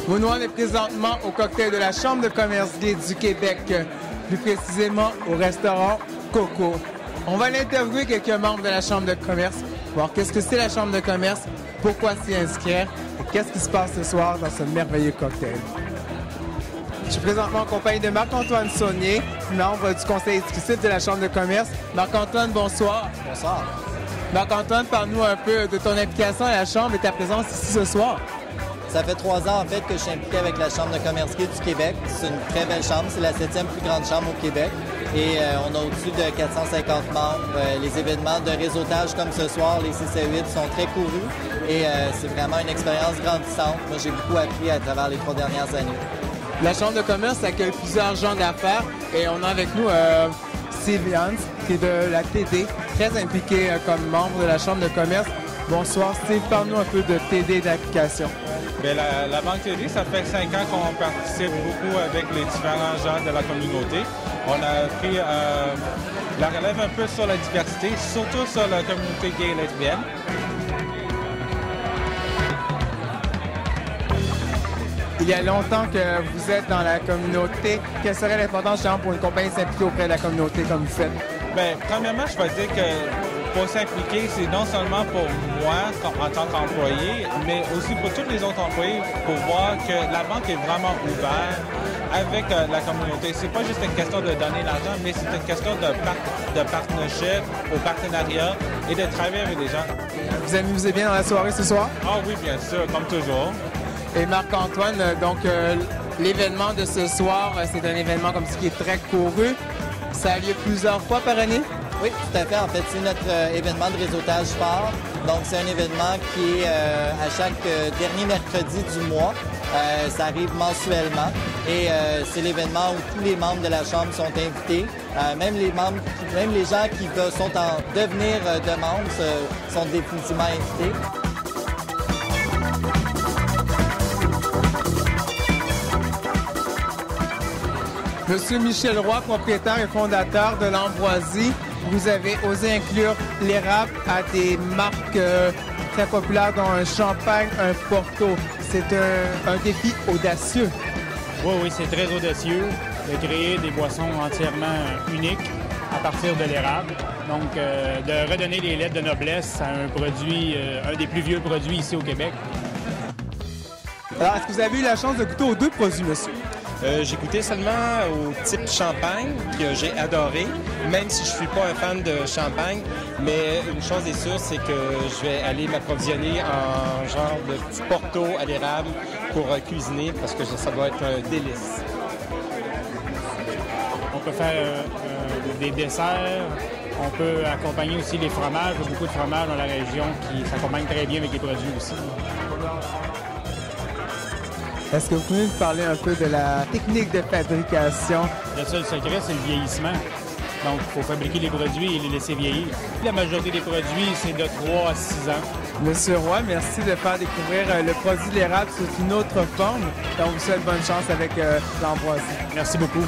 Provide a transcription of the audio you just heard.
Monoine est présentement au cocktail de la Chambre de commerce gay du Québec, plus précisément au restaurant Coco. On va aller interviewer quelques membres de la Chambre de commerce, voir qu'est-ce que c'est la Chambre de commerce, pourquoi s'y inscrire et qu'est-ce qui se passe ce soir dans ce merveilleux cocktail. Je suis présentement en compagnie de Marc-Antoine Saunier, membre du conseil exécutif de la Chambre de commerce. Marc-Antoine, bonsoir. Bonsoir. Marc-Antoine, parle-nous un peu de ton implication à la Chambre et ta présence ici ce soir. Ça fait 3 ans, en fait, que je suis impliqué avec la Chambre de commerce gay du Québec. C'est une très belle chambre. C'est la 7e plus grande chambre au Québec. Et on a au-dessus de 450 membres. Les événements de réseautage comme ce soir, les 6 à 8, sont très courus. Et c'est vraiment une expérience grandissante. Moi, j'ai beaucoup appris à travers les 3 dernières années. La Chambre de commerce accueille plusieurs gens d'affaires. Et on a avec nous Steve Yance, qui est de la TD, très impliqué comme membre de la Chambre de commerce. Bonsoir Steve, parle-nous un peu de TD d'application. Bien, la Banque TD, ça fait 5 ans qu'on participe beaucoup avec les différents gens de la communauté. On a pris la relève un peu sur la diversité, surtout sur la communauté gay et lesbienne. Il y a longtemps que vous êtes dans la communauté. Quelle serait l'importance pour une compagnie s'impliquer auprès de la communauté comme vous faites? Bien, premièrement, je vais dire que pour s'impliquer, c'est non seulement pour moi en tant qu'employé, mais aussi pour tous les autres employés pour voir que la banque est vraiment ouverte avec la communauté. C'est pas juste une question de donner l'argent, mais c'est une question de partnership, au partenariat et de travailler avec les gens. Vous amusez bien dans la soirée ce soir? Ah oui, bien sûr, comme toujours. Et Marc-Antoine, donc l'événement de ce soir, c'est un événement comme ce qui est très couru. Ça a lieu plusieurs fois par année? Oui, tout à fait. En fait, c'est notre événement de réseautage phare. Donc, c'est un événement qui est à chaque dernier mercredi du mois. Ça arrive mensuellement. Et c'est l'événement où tous les membres de la Chambre sont invités. Même les gens qui sont en devenir de membres sont définitivement invités. Monsieur Michel Roy, propriétaire et fondateur de l'Ambroisie, vous avez osé inclure l'érable à des marques très populaires dont un champagne, un porto. C'est un défi audacieux. Oui, c'est très audacieux de créer des boissons entièrement uniques à partir de l'érable. Donc, de redonner les lettres de noblesse à un produit, un des plus vieux produits ici au Québec. Alors, est-ce que vous avez eu la chance de goûter aux 2 produits, monsieur? J'ai goûté seulement au type champagne, que j'ai adoré, même si je suis pas un fan de champagne. Mais une chose est sûre, c'est que je vais aller m'approvisionner en genre de petit porto à l'érable pour cuisiner, parce que ça doit être un délice. On peut faire des desserts. On peut accompagner aussi les fromages. Il y a beaucoup de fromages dans la région qui s'accompagnent très bien avec les produits aussi. Est-ce que vous pouvez nous parler un peu de la technique de fabrication? Le seul secret, c'est le vieillissement. Donc, il faut fabriquer les produits et les laisser vieillir. La majorité des produits, c'est de 3 à 6 ans. Monsieur Roy, merci de faire découvrir le produit de l'érable sous une autre forme. Donc, je vous souhaite bonne chance avec l'Ambroisie. Merci beaucoup.